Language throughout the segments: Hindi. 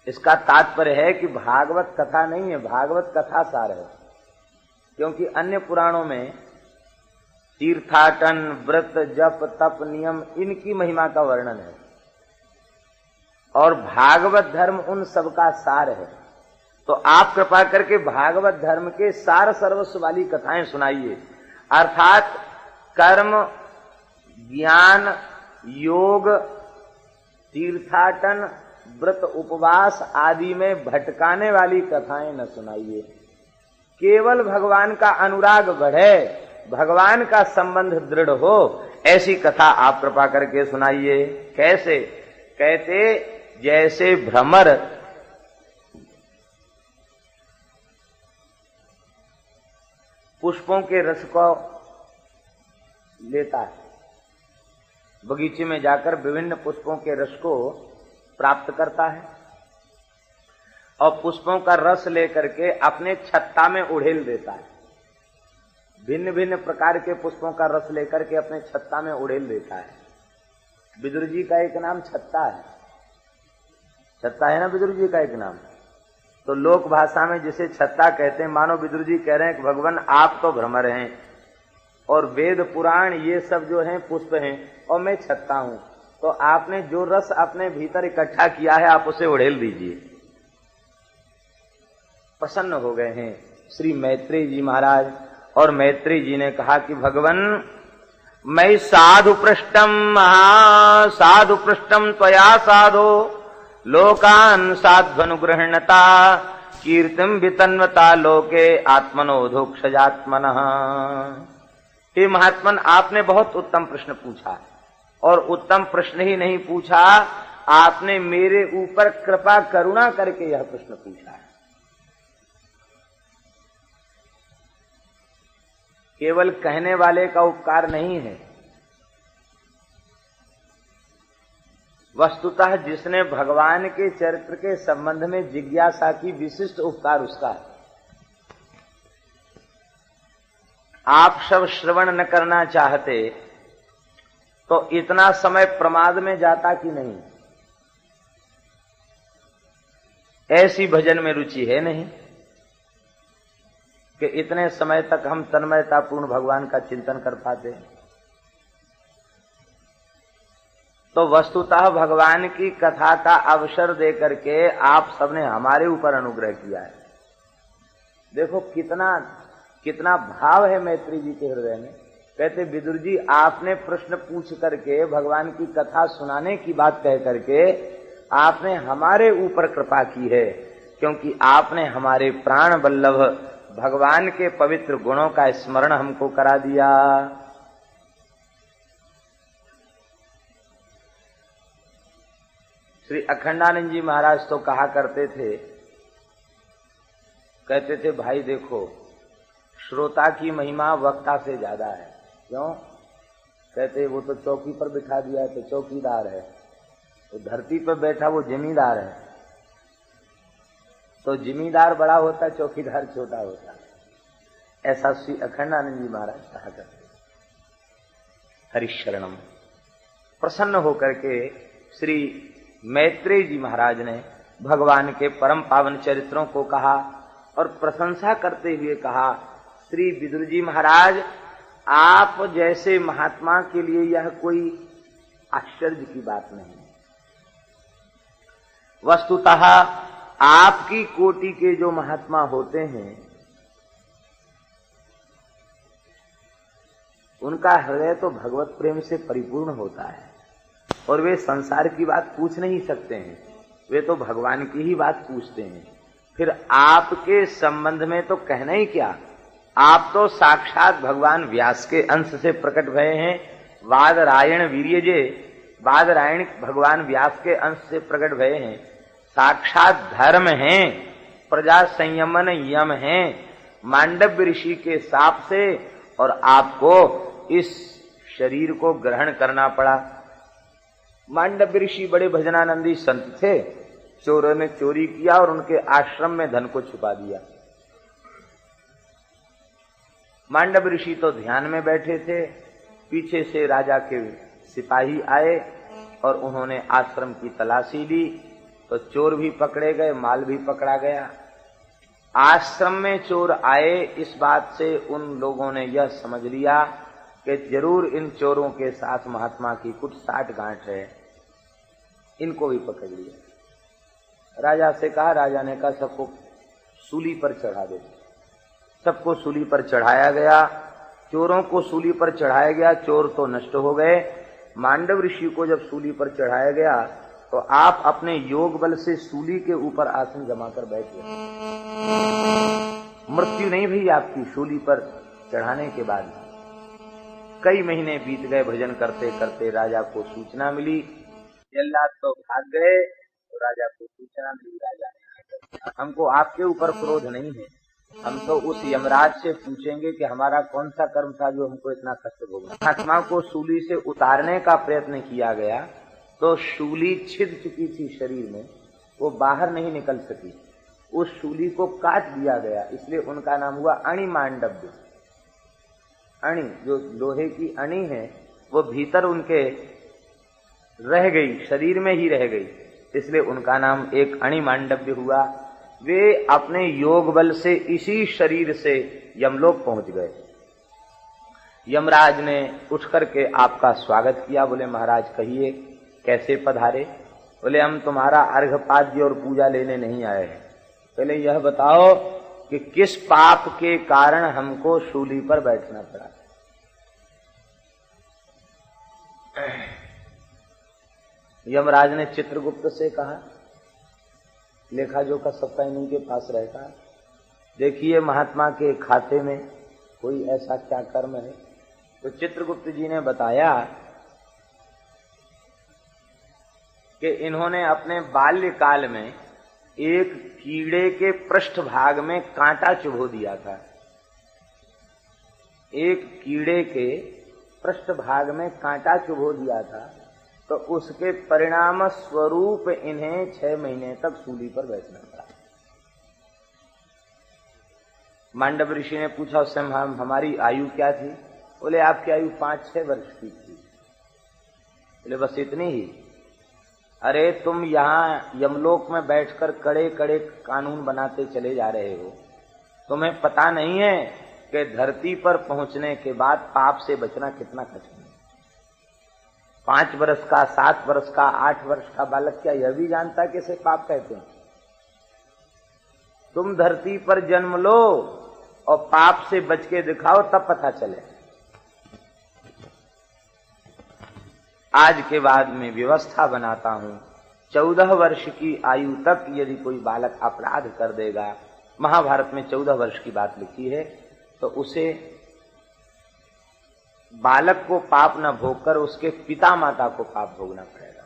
इसका तात्पर्य है कि भागवत कथा नहीं है, भागवत कथा सार है। क्योंकि अन्य पुराणों में तीर्थाटन, व्रत, जप, तप, नियम इनकी महिमा का वर्णन है और भागवत धर्म उन सब का सार है। तो आप कृपा करके भागवत धर्म के सार सर्वस्व वाली कथाएं सुनाइए, अर्थात कर्म, ज्ञान, योग, तीर्थाटन, व्रत, उपवास आदि में भटकाने वाली कथाएं न सुनाइए। केवल भगवान का अनुराग बढ़े, भगवान का संबंध दृढ़ हो, ऐसी कथा आप कृपा करके सुनाइए। कैसे? कहते जैसे भ्रमर पुष्पों के रस को लेता है, बगीचे में जाकर विभिन्न पुष्पों के रस को प्राप्त करता है और पुष्पों का रस लेकर के अपने छत्ता में उड़ेल देता है। भिन्न भिन्न प्रकार के पुष्पों का रस लेकर के अपने छत्ता में उड़ेल देता है। विदुर जी का एक नाम छत्ता है, छत्ता है ना विदुर जी का एक नाम। तो लोक भाषा में जिसे छत्ता कहते हैं, मानो विदुर जी कह रहे हैं कि भगवान आप तो भ्रमर हैं और वेद पुराण ये सब जो हैं पुष्प हैं और मैं छत्ता हूं, तो आपने जो रस अपने भीतर इकट्ठा किया है आप उसे उड़ेल दीजिए। प्रसन्न हो गए हैं श्री मैत्रेय जी महाराज और मैत्रेय जी ने कहा कि भगवान मैं साधु पृष्ठम त्वया साधो लोकान साध्वनुगृह्णता कीर्तिम वितन्वता लोके आत्मनोधोक्षजात्मनः। हे महात्मन, आपने बहुत उत्तम प्रश्न पूछा और उत्तम प्रश्न ही नहीं पूछा, आपने मेरे ऊपर कृपा करुणा करके यह प्रश्न पूछा है। केवल कहने वाले का उपकार नहीं है, वस्तुतः जिसने भगवान के चरित्र के संबंध में जिज्ञासा की विशिष्ट उपकार उसका है। आप सब श्रवण न करना चाहते तो इतना समय प्रमाद में जाता कि नहीं? ऐसी भजन में रुचि है नहीं कि इतने समय तक हम तन्मयतापूर्ण भगवान का चिंतन कर पाते। तो वस्तुतः भगवान की कथा का अवसर देकर के आप सबने हमारे ऊपर अनुग्रह किया है। देखो कितना भाव है मैत्री जी के हृदय में। कहते विदुर जी, आपने प्रश्न पूछ करके भगवान की कथा सुनाने की बात कह करके आपने हमारे ऊपर कृपा की है, क्योंकि आपने हमारे प्राण वल्लभ भगवान के पवित्र गुणों का स्मरण हमको करा दिया। श्री अखंडानंद जी महाराज तो कहा करते थे, कहते थे भाई देखो, श्रोता की महिमा वक्ता से ज्यादा है। क्यों? कहते वो तो चौकी पर बिठा दिया है तो चौकीदार है, तो धरती पर बैठा वो जिम्मेदार है, तो जिम्मेदार बड़ा होता, चौकीदार छोटा होता। ऐसा श्री अखंडानंद जी महाराज कहा करते। हरिशरणम। प्रसन्न होकर के श्री मैत्रेय जी महाराज ने भगवान के परम पावन चरित्रों को कहा और प्रशंसा करते हुए कहा, श्री विदुर जी महाराज, आप जैसे महात्मा के लिए यह कोई आश्चर्य की बात नहीं। वस्तुतः आपकी कोटि के जो महात्मा होते हैं उनका हृदय तो भगवत प्रेम से परिपूर्ण होता है और वे संसार की बात पूछ नहीं सकते हैं, वे तो भगवान की ही बात पूछते हैं। फिर आपके संबंध में तो कहना ही क्या, आप तो साक्षात भगवान व्यास के अंश से प्रकट भये हैं। वादरायण वीर्यजे, वादरायण भगवान व्यास के अंश से प्रकट भये हैं। साक्षात धर्म हैं, प्रजा संयमन यम हैं, मांडव्य ऋषि के शाप से और आपको इस शरीर को ग्रहण करना पड़ा। मांडव्य ऋषि बड़े भजनानंदी संत थे, चोरों ने चोरी किया और उनके आश्रम में धन को छुपा दिया। मांडव ऋषि तो ध्यान में बैठे थे, पीछे से राजा के सिपाही आए और उन्होंने आश्रम की तलाशी ली तो चोर भी पकड़े गए, माल भी पकड़ा गया। आश्रम में चोर आए, इस बात से उन लोगों ने यह समझ लिया कि जरूर इन चोरों के साथ महात्मा की कुछ साठ-गांठ है, इनको भी पकड़ लिया। राजा से कहा, राजा ने कहा सबको सूली पर चढ़ा दो। सबको सूली पर चढ़ाया गया, चोरों को सूली पर चढ़ाया गया, चोर तो नष्ट हो गए। मांडव ऋषि को जब सूली पर चढ़ाया गया तो आप अपने योग बल से सूली के ऊपर आसन जमाकर बैठ गए। मृत्यु नहीं भई आपकी सूली पर चढ़ाने के बाद। कई महीने बीत गए, भजन करते करते राजा को सूचना मिली। जल्लाद तो भाग गए तो राजा को सूचना मिली, राजा ने हमको आपके ऊपर क्रोध नहीं है, हम तो उस यमराज से पूछेंगे कि हमारा कौन सा कर्म था जो हमको इतना कष्ट भोगना। आत्मा को सूली से उतारने का प्रयत्न किया गया तो सूली छिद चुकी थी शरीर में, वो बाहर नहीं निकल सकी। उस सूली को काट दिया गया, इसलिए उनका नाम हुआ अणि मांडव्य। अणि जो लोहे की अणि है वो भीतर उनके रह गई, शरीर में ही रह गई, इसलिए उनका नाम एक अणि मांडव्य हुआ। वे अपने योग बल से इसी शरीर से यमलोक पहुंच गए। यमराज ने उठ करके आपका स्वागत किया। बोले महाराज कहिए कैसे पधारे? बोले हम तुम्हारा अर्घपाद्य और पूजा लेने नहीं आए हैं, पहले यह बताओ कि किस पाप के कारण हमको शूली पर बैठना पड़ा। यमराज ने चित्रगुप्त से कहा, लेखा जोखा सबका इन्हीं के पास रहता है, देखिए महात्मा के खाते में कोई ऐसा क्या कर्म है। तो चित्रगुप्त जी ने बताया कि इन्होंने अपने बाल्यकाल में एक कीड़े के पृष्ठ भाग में कांटा चुभो दिया था। एक कीड़े के पृष्ठ भाग में कांटा चुभो दिया था, तो उसके परिणाम स्वरूप इन्हें 6 महीने तक सूली पर बैठना पड़ा। मांडव ऋषि ने पूछा उससे, हमारी आयु क्या थी? बोले आपकी आयु 5-6 वर्ष की थी। बोले बस इतनी ही? अरे तुम यहाँ यमलोक में बैठकर कड़े कड़े कानून बनाते चले जा रहे हो, तुम्हें पता नहीं है कि धरती पर पहुंचने के बाद पाप से बचना कितना कठिन है। 5 वर्ष का, 7 वर्ष का, 8 वर्ष का बालक क्या यह भी जानता है कि इसे पाप कहते हैं? तुम धरती पर जन्म लो और पाप से बच के दिखाओ, तब पता चले। आज के बाद में व्यवस्था बनाता हूं, 14 वर्ष की आयु तक यदि कोई बालक अपराध कर देगा, महाभारत में 14 वर्ष की बात लिखी है, तो उसे बालक को पाप न भोगकर उसके पिता माता को पाप भोगना पड़ेगा।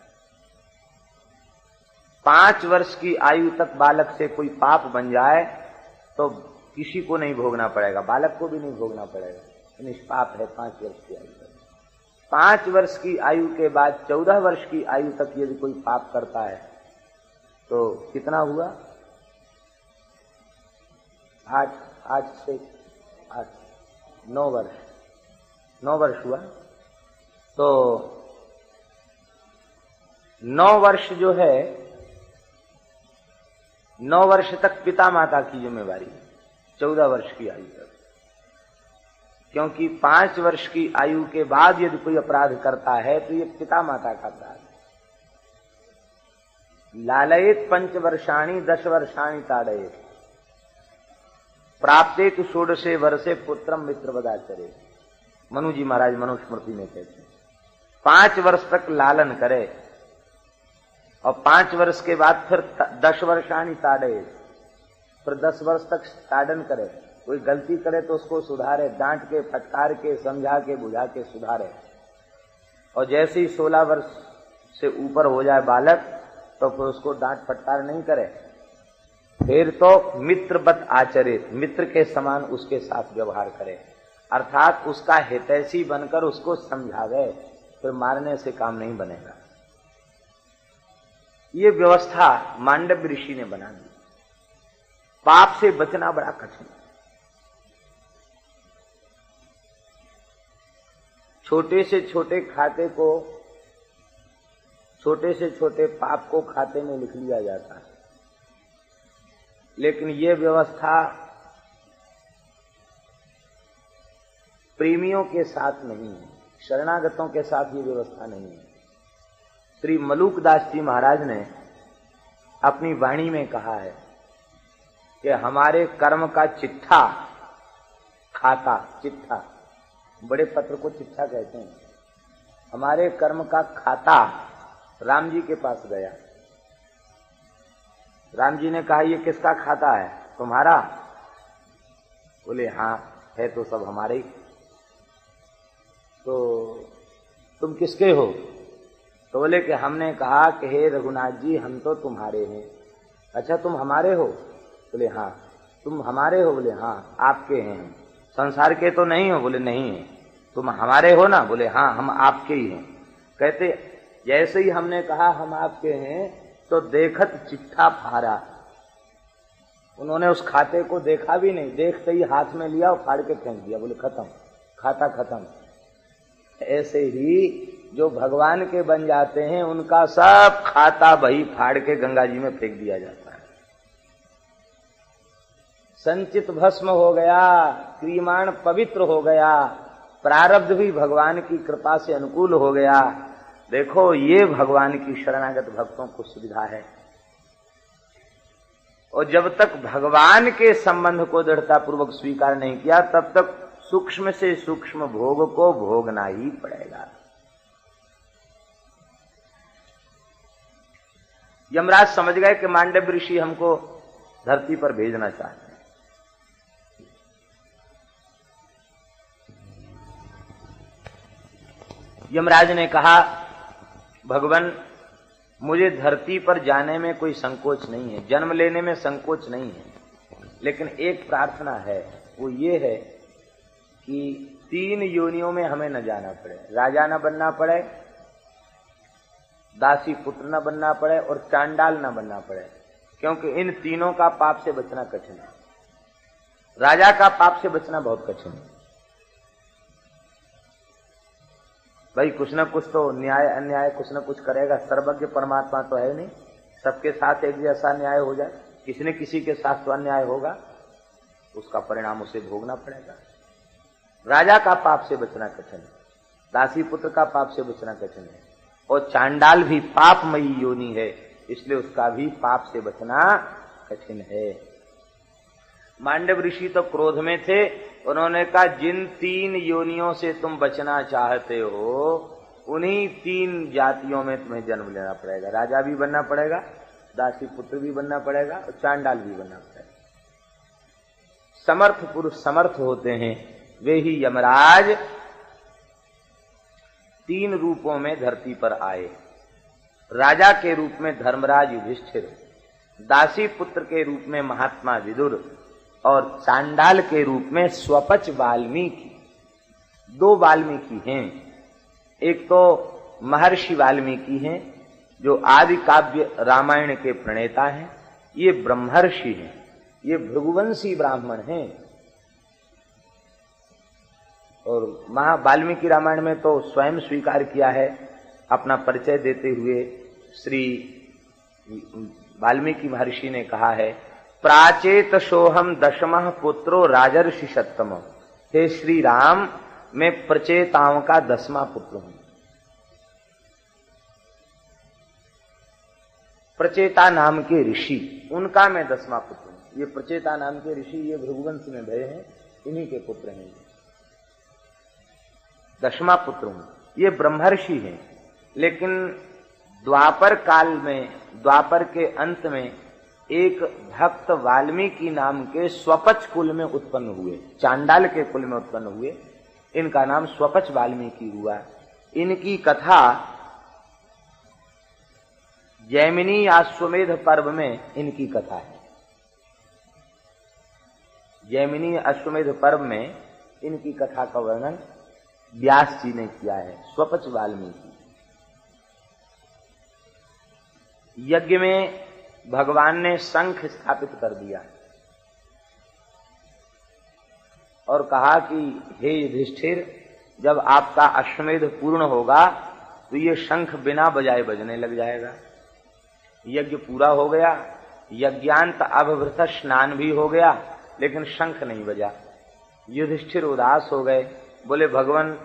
5 वर्ष की आयु तक बालक से कोई पाप बन जाए तो किसी को नहीं भोगना पड़ेगा, बालक को भी नहीं भोगना पड़ेगा, निष्पाप है 5 वर्ष की आयु तक। 5 वर्ष की आयु के बाद 14 वर्ष की आयु तक यदि कोई पाप करता है तो कितना हुआ? 9 वर्ष हुआ। तो 9 वर्ष जो है, 9 वर्ष तक पिता माता की जिम्मेवारी है, 14 वर्ष की आयु तक। क्योंकि 5 वर्ष की आयु के बाद यदि कोई अपराध करता है तो ये पिता माता का अपराध है। लालयेत 5 वर्षाणि 10 वर्षाणि ताड़येत, प्राप्तेत 16 वर्षे पुत्रम मित्रवदाचरे। मनु जी महाराज मनुस्मृति में कहते हैं 5 वर्ष तक लालन करे और 5 वर्ष के बाद फिर 10 वर्षाणि ताड़येत, फिर 10 वर्ष तक ताड़न करे। कोई गलती करे तो उसको सुधारे, डांट के, फटकार के, समझा के, बुझा के सुधारे। और जैसे ही 16 वर्ष से ऊपर हो जाए बालक तो फिर उसको डांट फटकार नहीं करे, फिर तो मित्रवत आचरित, मित्र के समान उसके साथ व्यवहार करे, अर्थात उसका हितैषी बनकर उसको समझावे, फिर मारने से काम नहीं बनेगा। ये व्यवस्था मांडव्य ऋषि ने बना दी। पाप से बचना बड़ा कठिन है। छोटे से छोटे खाते को छोटे से छोटे पाप को खाते में लिख लिया जाता है। लेकिन ये व्यवस्था प्रेमियों के साथ नहीं है, शरणागतों के साथ ये व्यवस्था नहीं है। श्री मलूकदास जी महाराज ने अपनी वाणी में कहा है कि हमारे कर्म का चिट्ठा, खाता, चिट्ठा, बड़े पत्र को चिट्ठा कहते हैं, हमारे कर्म का खाता राम जी के पास गया। राम जी ने कहा, ये किसका खाता है? तुम्हारा? बोले हाँ है, तो सब हमारे ही। तो तुम किसके हो? तो बोले कि हमने कहा कि हे रघुनाथ जी, हम तो तुम्हारे हैं। अच्छा, तुम हमारे हो? बोले हाँ। तुम हमारे हो? बोले हाँ। आपके हैं? संसार के तो नहीं हो? बोले नहीं है। तुम हमारे हो ना? बोले हाँ, हम आपके ही हैं। कहते जैसे ही हमने कहा हम आपके हैं, तो देखत चिट्ठा फाड़ा। उन्होंने उस खाते को देखा भी नहीं, देखते ही हाथ में लिया और फाड़ के फेंक दिया। बोले खत्म, खाता खत्म। ऐसे ही जो भगवान के बन जाते हैं, उनका सब खाता बही फाड़ के गंगा जी में फेंक दिया जाता है। संचित भस्म हो गया, क्रियमाण पवित्र हो गया, प्रारब्ध भी भगवान की कृपा से अनुकूल हो गया। देखो, ये भगवान की शरणागत भक्तों को सुविधा है। और जब तक भगवान के संबंध को दृढ़ता पूर्वक स्वीकार नहीं किया, तब तक सूक्ष्म से सूक्ष्म भोग को भोगना ही पड़ेगा। यमराज समझ गए कि मांडव ऋषि हमको धरती पर भेजना चाहते हैं। यमराज ने कहा, भगवान, मुझे धरती पर जाने में कोई संकोच नहीं है, जन्म लेने में संकोच नहीं है, लेकिन एक प्रार्थना है, वो ये है कि 3 योनियों में हमें न जाना पड़े। राजा न बनना पड़े, दासी पुत्र न बनना पड़े और चांडाल न बनना पड़े, क्योंकि इन तीनों का पाप से बचना कठिन है। राजा का पाप से बचना बहुत कठिन है। भाई कुछ न कुछ तो न्याय अन्याय कुछ न कुछ करेगा, सर्वज्ञ परमात्मा तो है नहीं, सबके साथ एक जैसा न्याय हो जाए, किसी न किसी के साथ तो अन्याय होगा, उसका परिणाम उसे भोगना पड़ेगा। राजा का पाप से बचना कठिन है, दासी पुत्र का पाप से बचना कठिन है, और चांडाल भी पापमयी योनि है, इसलिए उसका भी पाप से बचना कठिन है। मांडव ऋषि तो क्रोध में थे, उन्होंने कहा, जिन 3 योनियों से तुम बचना चाहते हो, उन्हीं 3 जातियों में तुम्हें जन्म लेना पड़ेगा। राजा भी बनना पड़ेगा, दासी पुत्र भी बनना पड़ेगा और चांडाल भी बनना पड़ेगा। समर्थ पुरुष समर्थ होते हैं, वे ही यमराज 3 रूपों में धरती पर आए। राजा के रूप में धर्मराज युधिष्ठिर, दासी पुत्र के रूप में महात्मा विदुर और चांडाल के रूप में स्वपच वाल्मीकि। 2 वाल्मीकि हैं, एक तो महर्षि वाल्मीकि हैं जो आदि काव्य रामायण के प्रणेता हैं, ये ब्रह्मर्षि हैं, ये भृगुवंशी ब्राह्मण हैं। और वाल्मीकि रामायण में तो स्वयं स्वीकार किया है, अपना परिचय देते हुए श्री वाल्मीकि महर्षि ने कहा है, प्राचेत सोहम 10वां पुत्रो राजर्षि सत्तम। हे श्री राम, मैं प्रचेताओं का 10वां पुत्र हूं। प्रचेता नाम के ऋषि, उनका मैं 10वां पुत्र हूं। ये प्रचेता नाम के ऋषि, ये भृगुवंश में भय हैं, इन्हीं के पुत्र हैं, 10वां पुत्र हूं। ये ब्रह्मर्षि हैं, लेकिन द्वापर काल में, द्वापर के अंत में एक भक्त वाल्मीकि नाम के स्वपच कुल में उत्पन्न हुए, चांडाल के कुल में उत्पन्न हुए, इनका नाम स्वपच वाल्मीकि हुआ। इनकी कथा जैमिनी अश्वमेध पर्व में इनकी कथा है। जैमिनी अश्वमेध पर्व में इनकी कथा का वर्णन व्यास जी ने किया है। स्वपच वाल्मीकि यज्ञ में भगवान ने शंख स्थापित कर दिया और कहा कि हे युधिष्ठिर, जब आपका अश्वमेध पूर्ण होगा तो ये शंख बिना बजाए बजने लग जाएगा। यज्ञ पूरा हो गया, यज्ञांत अभवृत स्नान भी हो गया, लेकिन शंख नहीं बजा। युधिष्ठिर उदास हो गए, बोले भगवान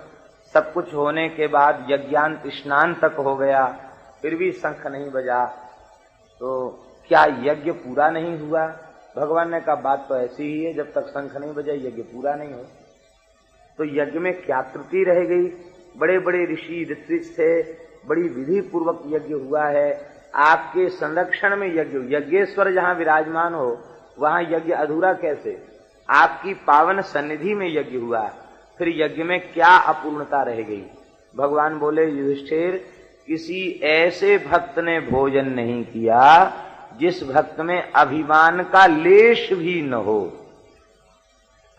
सब कुछ होने के बाद यज्ञांत स्नान तक हो गया, फिर भी शंख नहीं बजा, तो क्या यज्ञ पूरा नहीं हुआ? भगवान ने कहा बात तो ऐसी ही है, जब तक शंख नहीं बजा यज्ञ पूरा नहीं हो। तो यज्ञ में क्या त्रुटि रह गई? बड़े बड़े ऋषि ऋत्विज थे, बड़ी विधि पूर्वक यज्ञ हुआ है, आपके संरक्षण में यज्ञ, यज्ञेश्वर जहाँ विराजमान हो वहाँ यज्ञ अधूरा कैसे? आपकी पावन सन्निधि में यज्ञ हुआ, फिर यज्ञ में क्या अपूर्णता रह गई? भगवान बोले युधिष्ठिर, किसी ऐसे भक्त ने भोजन नहीं किया जिस भक्त में अभिमान का लेश भी न हो,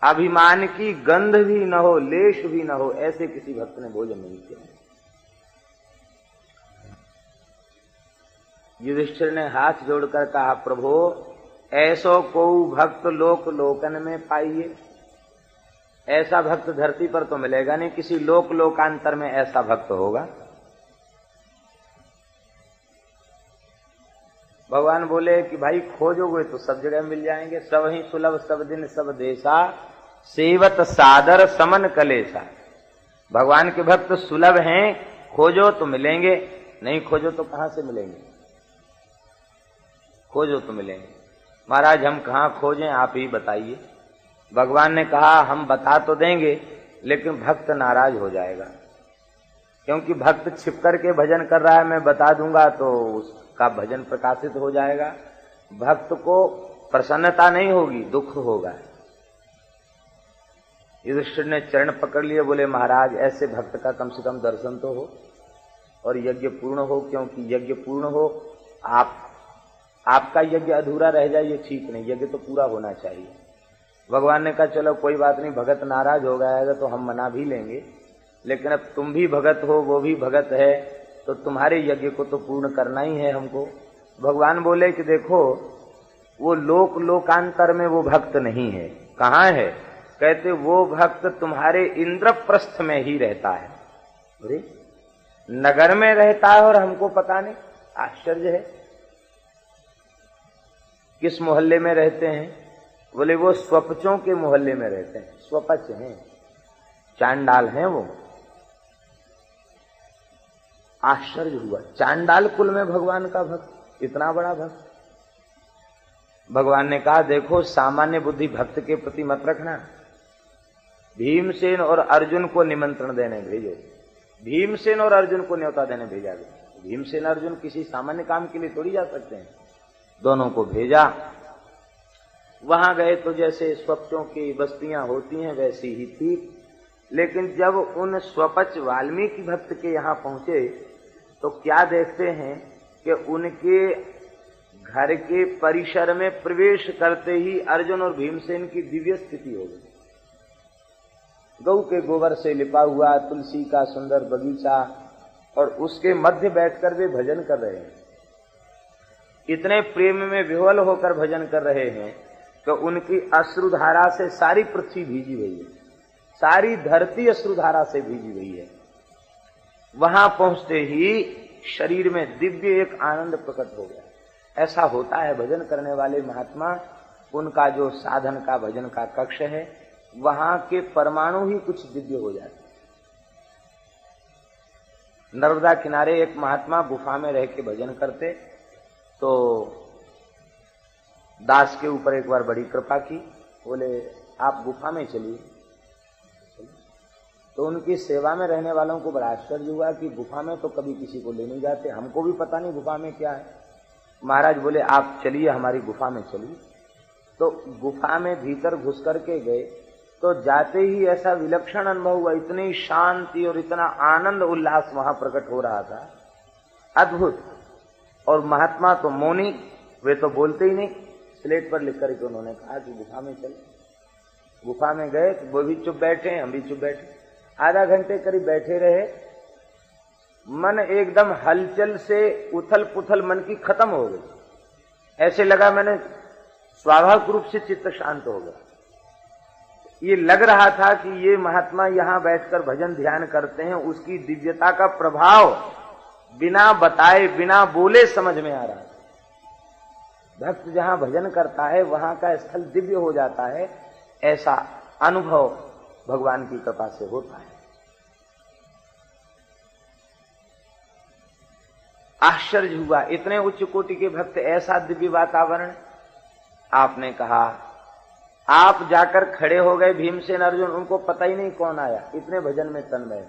अभिमान की गंध भी न हो, लेश भी न हो, ऐसे किसी भक्त ने भोजन नहीं किया। युधिष्ठिर ने हाथ जोड़कर कहा प्रभो, ऐसो को भक्त लोक लोकन में पाइए। ऐसा भक्त धरती पर तो मिलेगा नहीं, किसी लोक लोकांतर में ऐसा भक्त होगा। भगवान बोले कि भाई खोजोगे तो सब जगह मिल जाएंगे, सब ही सुलभ सब दिन सब देशा, सेवत सादर समन कलेसा। भगवान के भक्त सुलभ हैं, खोजो तो मिलेंगे, नहीं खोजो तो कहां से मिलेंगे? खोजो तो मिलेंगे। महाराज हम कहाँ खोजें, आप ही बताइए। भगवान ने कहा हम बता तो देंगे, लेकिन भक्त नाराज हो जाएगा, क्योंकि भक्त छिप करके भजन कर रहा है, मैं बता दूंगा तो उसका भजन प्रकाशित हो जाएगा, भक्त को प्रसन्नता नहीं होगी, दुख होगा। युधिष्ठिर ने चरण पकड़ लिए, बोले महाराज ऐसे भक्त का कम से कम दर्शन तो हो और यज्ञ पूर्ण हो, क्योंकि यज्ञ पूर्ण हो, आपका यज्ञ अधूरा रह जाए ये ठीक नहीं, यज्ञ तो पूरा होना चाहिए। भगवान ने कहा चलो कोई बात नहीं, भगत नाराज हो गया तो हम मना भी लेंगे, लेकिन अब तुम भी भगत हो, वो भी भगत है, तो तुम्हारे यज्ञ को तो पूर्ण करना ही है हमको। भगवान बोले कि देखो वो लोक लोकांतर में वो भक्त नहीं है। कहाँ है? कहते वो भक्त तुम्हारे इंद्रप्रस्थ में ही रहता है। अरे नगर में रहता है और हमको पता नहीं, आश्चर्य है। किस मोहल्ले में रहते हैं? बोले वो स्वपचों के मोहल्ले में रहते हैं। स्वपच हैं, चांडाल हैं वो। आश्चर्य हुआ, चांडाल कुल में भगवान का भक्त, इतना बड़ा भक्त। भगवान ने कहा देखो सामान्य बुद्धि भक्त के प्रति मत रखना, भीमसेन और अर्जुन को निमंत्रण देने भेजो। भीमसेन और अर्जुन को न्योता देने भेजा गया। भीमसेन अर्जुन किसी सामान्य काम के लिए थोड़ी जा सकते हैं, दोनों को भेजा। वहां गए तो जैसे स्वपचों की बस्तियां होती हैं वैसी ही थी, लेकिन जब उन स्वपच वाल्मीकि भक्त के यहाँ पहुंचे तो क्या देखते हैं कि उनके घर के परिसर में प्रवेश करते ही अर्जुन और भीमसेन की दिव्य स्थिति हो गई। गौ के गोबर से लिपा हुआ तुलसी का सुंदर बगीचा, और उसके मध्य बैठकर वे भजन कर रहे हैं। इतने प्रेम में विह्वल होकर भजन कर रहे हैं कि उनकी अश्रुधारा से सारी पृथ्वी भीगी हुई है, सारी धरती अश्रुधारा से भीगी हुई है। वहां पहुंचते ही शरीर में दिव्य एक आनंद प्रकट हो गया। ऐसा होता है भजन करने वाले महात्मा, उनका जो साधन का भजन का कक्ष है वहां के परमाणु ही कुछ दिव्य हो जाते। नर्मदा किनारे एक महात्मा गुफा में रह के भजन करते, तो दास के ऊपर एक बार बड़ी कृपा की, बोले आप गुफा में चलिए। तो उनकी सेवा में रहने वालों को बड़ा आश्चर्य हुआ कि गुफा में तो कभी किसी को ले नहीं जाते, हमको भी पता नहीं गुफा में क्या है। महाराज बोले आप चलिए हमारी गुफा में चलिए। तो गुफा में भीतर घुस करके गए तो जाते ही ऐसा विलक्षण अनुभव हुआ, इतनी शांति और इतना आनंद उल्लास वहां प्रकट हो रहा था, अद्भुत। और महात्मा तो मौनी, वे तो बोलते ही नहीं, स्लेट पर लिख करके उन्होंने कहा कि गुफा में चले। गुफा में गए तो वो भी चुप बैठे, हम भी चुप बैठे। आधा घंटे करीब बैठे रहे, मन एकदम हलचल से उथल पुथल मन की खत्म हो गई। ऐसे लगा मैंने स्वाभाविक रूप से चित्त शांत हो गया। ये लग रहा था कि ये महात्मा यहाँ बैठकर भजन ध्यान करते हैं, उसकी दिव्यता का प्रभाव बिना बताए बिना बोले समझ में आ रहा है। भक्त जहां भजन करता है वहां का स्थल दिव्य हो जाता है, ऐसा अनुभव भगवान की कृपा से होता है। आश्चर्य हुआ, इतने उच्च कोटि के भक्त, ऐसा दिव्य वातावरण। आपने कहा, आप जाकर खड़े हो गए भीमसेन अर्जुन, उनको पता ही नहीं कौन आया, इतने भजन में तन्मय।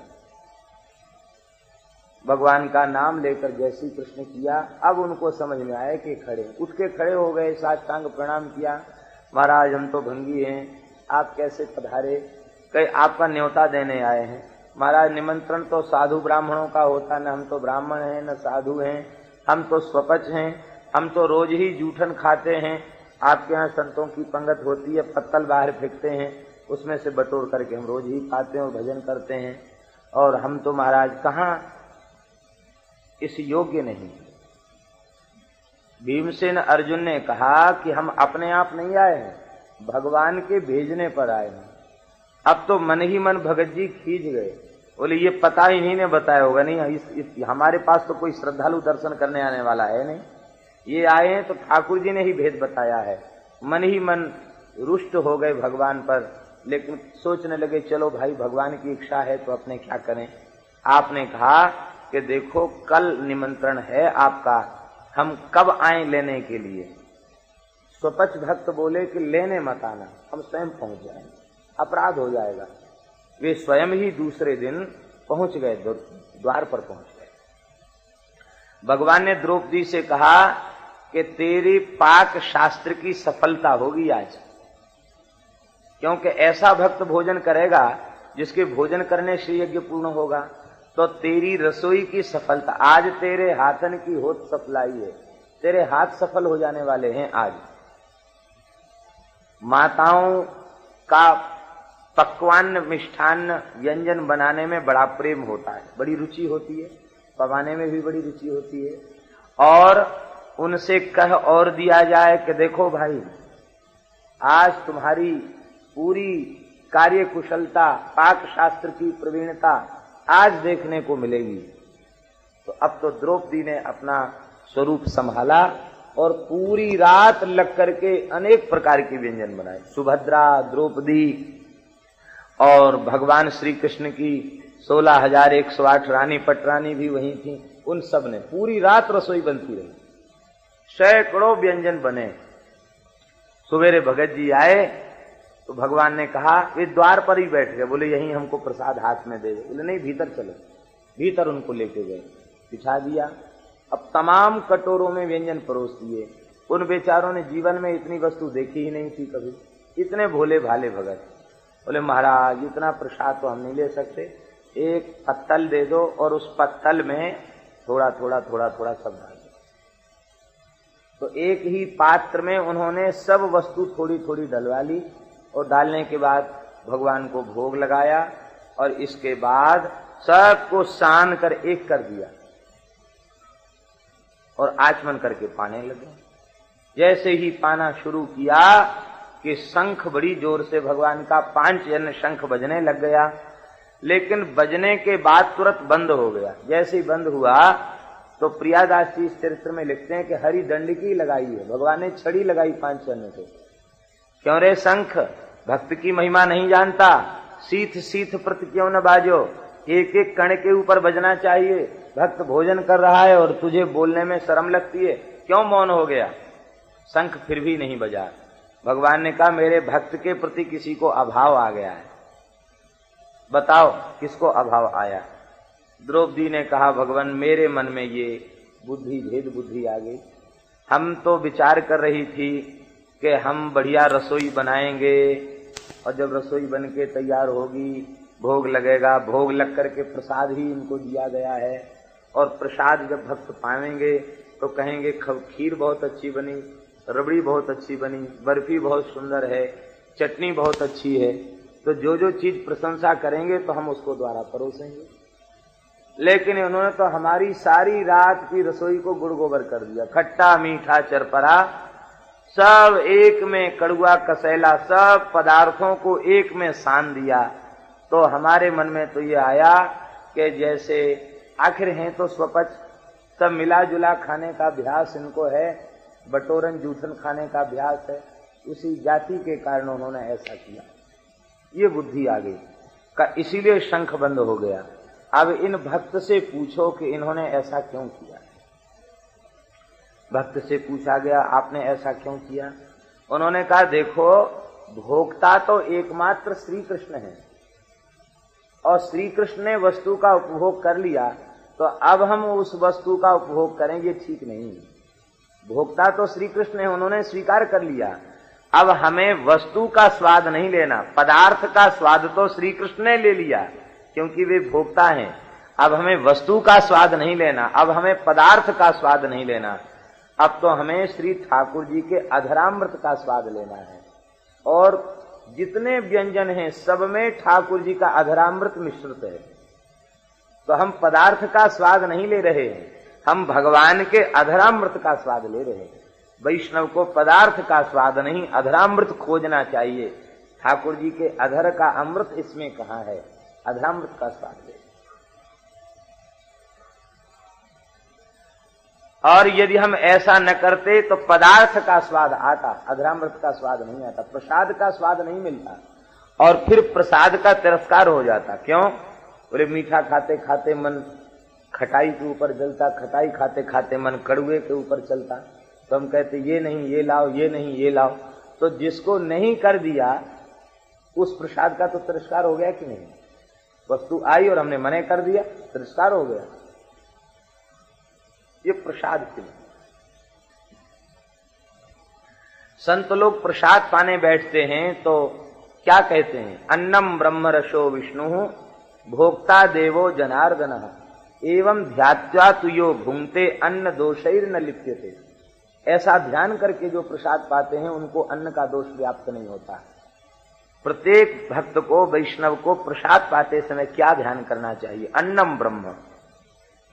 भगवान का नाम लेकर जय श्री कृष्ण किया, अब उनको समझ में आया कि खड़े, उठ के खड़े हो गए, साष्टांग प्रणाम किया। महाराज हम तो भंगी हैं, आप कैसे पधारे? कहीं आपका न्योता देने आए हैं। महाराज निमंत्रण तो साधु ब्राह्मणों का होता, न हम तो ब्राह्मण हैं न साधु हैं, हम तो स्वपच हैं, हम तो रोज ही जूठन खाते हैं। आपके यहाँ संतों की पंगत होती है, पत्तल बाहर फेंकते हैं, उसमें से बटोर करके हम रोज ही खाते हैं और भजन करते हैं, और हम तो महाराज कहाँ इस योग्य नहीं। भीमसेन अर्जुन ने कहा कि हम अपने आप नहीं आए हैं, भगवान के भेजने पर आए हैं। अब तो मन ही मन भगत जी खींच गए, बोले ये पता ही नहीं ने बताया होगा, नहीं हमारे पास तो कोई श्रद्धालु दर्शन करने आने वाला है नहीं, ये आए हैं तो ठाकुर जी ने ही भेद बताया है। मन ही मन रुष्ट हो गए भगवान पर, लेकिन सोचने लगे चलो भाई भगवान की इच्छा है तो अपने क्या करें। आपने कहा कि देखो कल निमंत्रण है आपका, हम कब आए लेने के लिए? स्वपच भक्त बोले कि लेने मत आना, हम स्वयं पहुंच जाएंगे, अपराध हो जाएगा। वे स्वयं ही दूसरे दिन पहुंच गए, द्वार पर पहुंच गए। भगवान ने द्रौपदी से कहा कि तेरी पाक शास्त्र की सफलता होगी आज, क्योंकि ऐसा भक्त भोजन करेगा जिसके भोजन करने से यज्ञ पूर्ण होगा, तो तेरी रसोई की सफलता आज, तेरे हाथन की होत सफलाई है, तेरे हाथ सफल हो जाने वाले हैं आज। माताओं का पकवान मिष्ठान्न व्यंजन बनाने में बड़ा प्रेम होता है, बड़ी रुचि होती है, पकाने में भी बड़ी रुचि होती है, और उनसे कह और दिया जाए कि देखो भाई आज तुम्हारी पूरी कार्य कुशलता, पाक शास्त्र की प्रवीणता आज देखने को मिलेगी। तो अब तो द्रौपदी ने अपना स्वरूप संभाला और पूरी रात लग करके अनेक प्रकार के व्यंजन बनाए। सुभद्रा, द्रौपदी और भगवान श्री कृष्ण की 16,108 रानी पटरानी भी वहीं थी, उन सब ने पूरी रात रसोई बनती रही, सैकड़ों व्यंजन बने। सवेरे भगत जी आए तो भगवान ने कहा, वे द्वार पर ही बैठ गए, बोले यहीं हमको प्रसाद हाथ में दे दो। बोले नहीं भीतर चलो, भीतर उनको लेके गए, बिछा दिया। अब तमाम कटोरों में व्यंजन परोस दिए। उन बेचारों ने जीवन में इतनी वस्तु देखी ही नहीं थी कभी, इतने भोले भाले भगत। बोले महाराज इतना प्रसाद तो हम नहीं ले सकते, एक पत्तल दे दो और उस पत्तल में थोड़ा थोड़ा थोड़ा थोड़ा सब डाल दो। तो एक ही पात्र में उन्होंने सब वस्तु थोड़ी थोड़ी डलवा ली और डालने के बाद भगवान को भोग लगाया और इसके बाद सबको सान कर एक कर दिया और आचमन करके पाने लगे। जैसे ही पाना शुरू किया कि शंख बड़ी जोर से भगवान का 5 जन शंख बजने लग गया, लेकिन बजने के बाद तुरंत बंद हो गया। जैसे ही बंद हुआ तो प्रियादास जी इस चरित्र में लिखते हैं कि हरी दंडकी लगाई है, भगवान ने छड़ी लगाई 5 जन को। क्यों रे शंख, भक्त की महिमा नहीं जानता? सीथ सीथ प्रति क्यों न बाजो, एक एक कण के ऊपर बजना चाहिए। भक्त भोजन कर रहा है और तुझे बोलने में शर्म लगती है, क्यों मौन हो गया? शंख फिर भी नहीं बजा। भगवान ने कहा मेरे भक्त के प्रति किसी को अभाव आ गया है, बताओ किसको अभाव आया? द्रौपदी ने कहा भगवान मेरे मन में ये बुद्धि, भेद बुद्धि आ गई। हम तो विचार कर रही थी कि हम बढ़िया रसोई बनाएंगे और जब रसोई बन के तैयार होगी भोग लगेगा, भोग लग करके प्रसाद ही इनको दिया गया है और प्रसाद जब भक्त पाएंगे तो कहेंगे खीर बहुत अच्छी बनी, रबड़ी बहुत अच्छी बनी, बर्फी बहुत सुंदर है, चटनी बहुत अच्छी है। तो जो जो चीज प्रशंसा करेंगे तो हम उसको द्वारा परोसेंगे। लेकिन उन्होंने तो हमारी सारी रात की रसोई को गुड़ गोबर कर दिया, खट्टा मीठा चरपरा सब एक में कड़ुआ कसैला सब पदार्थों को एक में सान दिया, तो हमारे मन में तो ये आया कि जैसे आखिर हैं तो स्वपच, सब मिला जुला खाने का अभ्यास इनको है, बटोरन जूठन खाने का अभ्यास है, उसी जाति के कारण उन्होंने ऐसा किया। ये बुद्धि आ गई का, इसीलिए शंख बंद हो गया। अब इन भक्त से पूछो कि इन्होंने ऐसा क्यों किया। भक्त से पूछा गया आपने ऐसा क्यों किया। उन्होंने कहा देखो, भोक्ता तो एकमात्र श्री कृष्ण है और श्री कृष्ण ने वस्तु का उपभोग कर लिया, तो अब हम उस वस्तु का उपभोग करें ये ठीक नहीं। भोक्ता तो श्री कृष्ण है, उन्होंने स्वीकार कर लिया, अब हमें वस्तु का स्वाद नहीं लेना, पदार्थ का स्वाद तो श्री कृष्ण ने ले लिया क्योंकि वे भोक्ता हैं। अब हमें वस्तु का स्वाद नहीं लेना, अब हमें पदार्थ का स्वाद नहीं लेना, अब तो हमें श्री ठाकुर जी के अधरामृत का स्वाद लेना है। और जितने व्यंजन हैं सब में ठाकुर जी का अधरामृत मिश्रित है, तो हम पदार्थ का स्वाद नहीं ले रहे हैं, हम भगवान के अधरामृत का स्वाद ले रहे हैं। वैष्णव को पदार्थ का स्वाद नहीं, अधरामृत खोजना चाहिए। ठाकुर जी के अधर का अमृत इसमें कहाँ है, अधरामृत का स्वाद ले। और यदि हम ऐसा न करते तो पदार्थ का स्वाद आता, अधरामृत का स्वाद नहीं आता, प्रसाद का स्वाद नहीं मिलता, और फिर प्रसाद का तिरस्कार हो जाता। क्यों? बोले मीठा खाते खाते मन खटाई के ऊपर जलता, खटाई खाते खाते मन कड़ुए के ऊपर चलता, तो हम कहते ये नहीं ये लाओ, ये नहीं ये लाओ। तो जिसको नहीं कर दिया उस प्रसाद का तो तिरस्कार हो गया कि नहीं। वस्तु आई और हमने मने कर दिया, तिरस्कार हो गया। ये प्रसाद के लिए संत लोग प्रसाद पाने बैठते हैं तो क्या कहते हैं, अन्नम ब्रह्म रसो विष्णु भोक्ता देवो जनार्दन एवं ध्यात्वा तुयो भुंगते अन्न दोषैर न लिप्यते। ऐसा ध्यान करके जो प्रसाद पाते हैं उनको अन्न का दोष व्याप्त नहीं होता। प्रत्येक भक्त को, वैष्णव को प्रसाद पाते समय क्या ध्यान करना चाहिए, अन्नम ब्रह्म,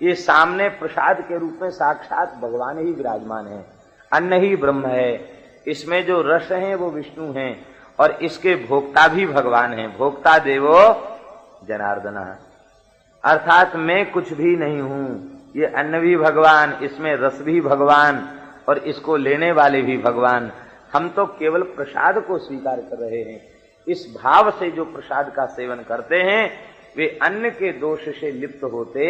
ये सामने प्रसाद के रूप में साक्षात भगवान ही विराजमान है, अन्न ही ब्रह्म है, इसमें जो रस हैं वो विष्णु हैं और इसके भोक्ता भी भगवान हैं। भोक्ता देवो जनार्दन, अर्थात मैं कुछ भी नहीं हूं, ये अन्न भी भगवान, इसमें रस भी भगवान और इसको लेने वाले भी भगवान। हम तो केवल प्रसाद को स्वीकार कर रहे हैं। इस भाव से जो प्रसाद का सेवन करते हैं वे अन्न के दोष से लिप्त होते।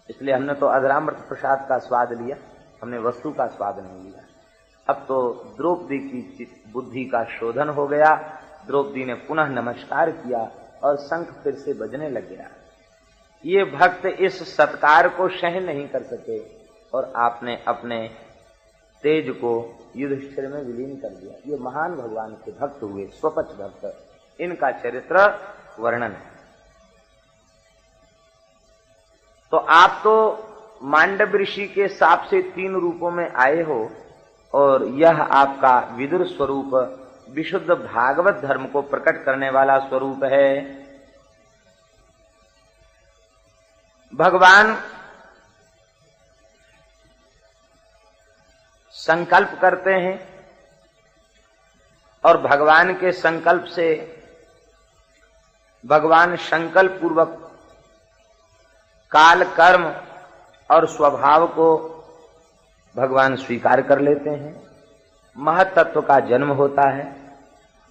इसलिए हमने तो अधरामृत प्रसाद का स्वाद लिया, हमने वस्तु का स्वाद नहीं लिया। अब तो द्रौपदी की बुद्धि का शोधन हो गया। द्रौपदी ने पुनः नमस्कार किया और शंख फिर से बजने लग गया। ये भक्त इस सत्कार को सहन नहीं कर सके और आपने अपने तेज को युधिष्ठिर में विलीन कर दिया। ये महान भगवान के भक्त हुए, स्वपच भक्त। इनका चरित्र वर्णन है। तो आप तो मांडव ऋषि के साप से 3 रूपों में आए हो और यह आपका विदुर स्वरूप विशुद्ध भागवत धर्म को प्रकट करने वाला स्वरूप है। भगवान संकल्प करते हैं और भगवान के संकल्प से भगवान संकल्प पूर्वक काल, कर्म और स्वभाव को भगवान स्वीकार कर लेते हैं। महत तत्व का जन्म होता है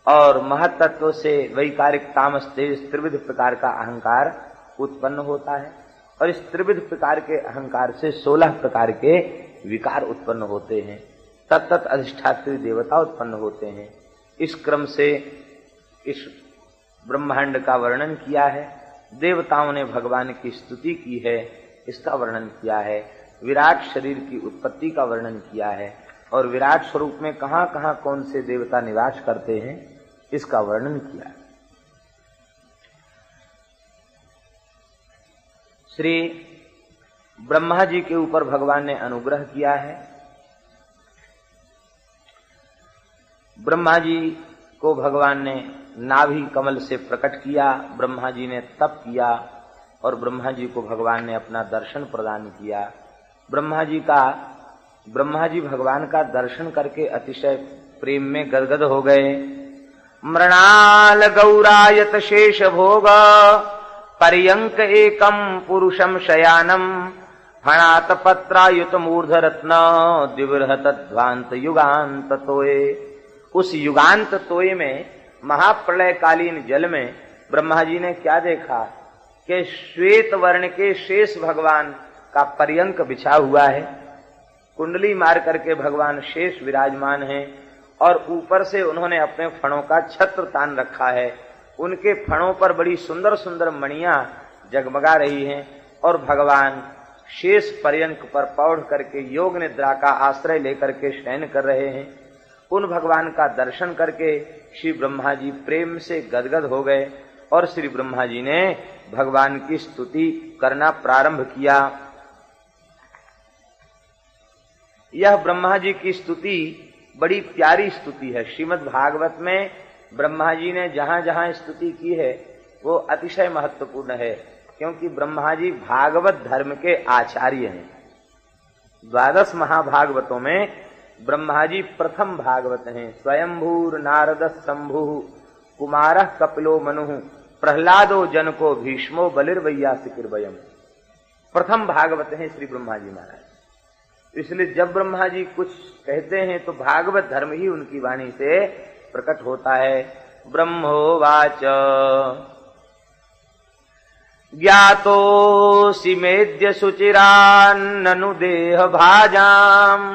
और महत तत्व से वैकारिक, तामस, तेज, त्रिविध प्रकार का अहंकार उत्पन्न होता है और इस त्रिविध प्रकार के अहंकार से 16 प्रकार के विकार उत्पन्न होते हैं। तत्त अधिष्ठात्री देवता उत्पन्न होते हैं। इस क्रम से इस ब्रह्मांड का वर्णन किया है। देवताओं ने भगवान की स्तुति की है, इसका वर्णन किया है। विराट शरीर की उत्पत्ति का वर्णन किया है और विराट स्वरूप में कहां कहां कौन से देवता निवास करते हैं इसका वर्णन किया है। श्री ब्रह्मा जी के ऊपर भगवान ने अनुग्रह किया है। ब्रह्मा जी को भगवान ने नाभि कमल से प्रकट किया। ब्रह्मा जी ने तप किया और ब्रह्मा जी को भगवान ने अपना दर्शन प्रदान किया। ब्रह्मा जी का ब्रह्मा जी भगवान का दर्शन करके अतिशय प्रेम में गदगद हो गए। मृणाल गौरायत शेष भोग पर्यंक एकम पुरुषम शयानम फणात पत्रायुत मूर्धरत्न दिवृहत ध्वांत युगांत तोये। उस युगांत तोये में महाप्रलयकालीन जल में ब्रह्मा जी ने क्या देखा कि श्वेत वर्ण के शेष भगवान का पर्यंक बिछा हुआ है। कुंडली मार करके भगवान शेष विराजमान हैं और ऊपर से उन्होंने अपने फणों का छत्र तान रखा है। उनके फणों पर बड़ी सुंदर सुंदर मणियां जगमगा रही हैं और भगवान शेष पर्यंक पर पौढ़ करके योग निद्रा का आश्रय लेकर के शयन कर रहे हैं। उन भगवान का दर्शन करके श्री ब्रह्मा जी प्रेम से गदगद हो गए और श्री ब्रह्मा जी ने भगवान की स्तुति करना प्रारंभ किया। यह ब्रह्मा जी की स्तुति बड़ी प्यारी स्तुति है। श्रीमद् भागवत में ब्रह्मा जी ने जहां जहां स्तुति की है वो अतिशय महत्वपूर्ण है, क्योंकि ब्रह्मा जी भागवत धर्म के आचार्य हैं। 12 महाभागवतों में ब्रह्मा जी प्रथम भागवत हैं। स्वयंभूर नारद शंभु कुमार कपिलो मनु प्रहलादो जनको भीष्मो बलिर्वैयासिकिर्वयम्। प्रथम भागवत हैं श्री ब्रह्मा जी महाराज। इसलिए जब ब्रह्मा जी कुछ कहते हैं तो भागवत धर्म ही उनकी वाणी से प्रकट होता है। ब्रह्मोवाच ज्ञातोऽसि मेद्य शुचिरान्ननु देह भाजाम्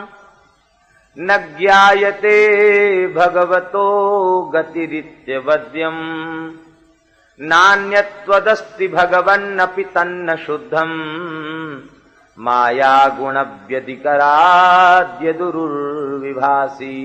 न ज्ञायते भगवतो गतिरित्यवद्यम् नान्यत्वदस्ति भगवन्नपि तन्न शुद्धम् माया गुण व्यधिकराद्य दुरुर्विभासी।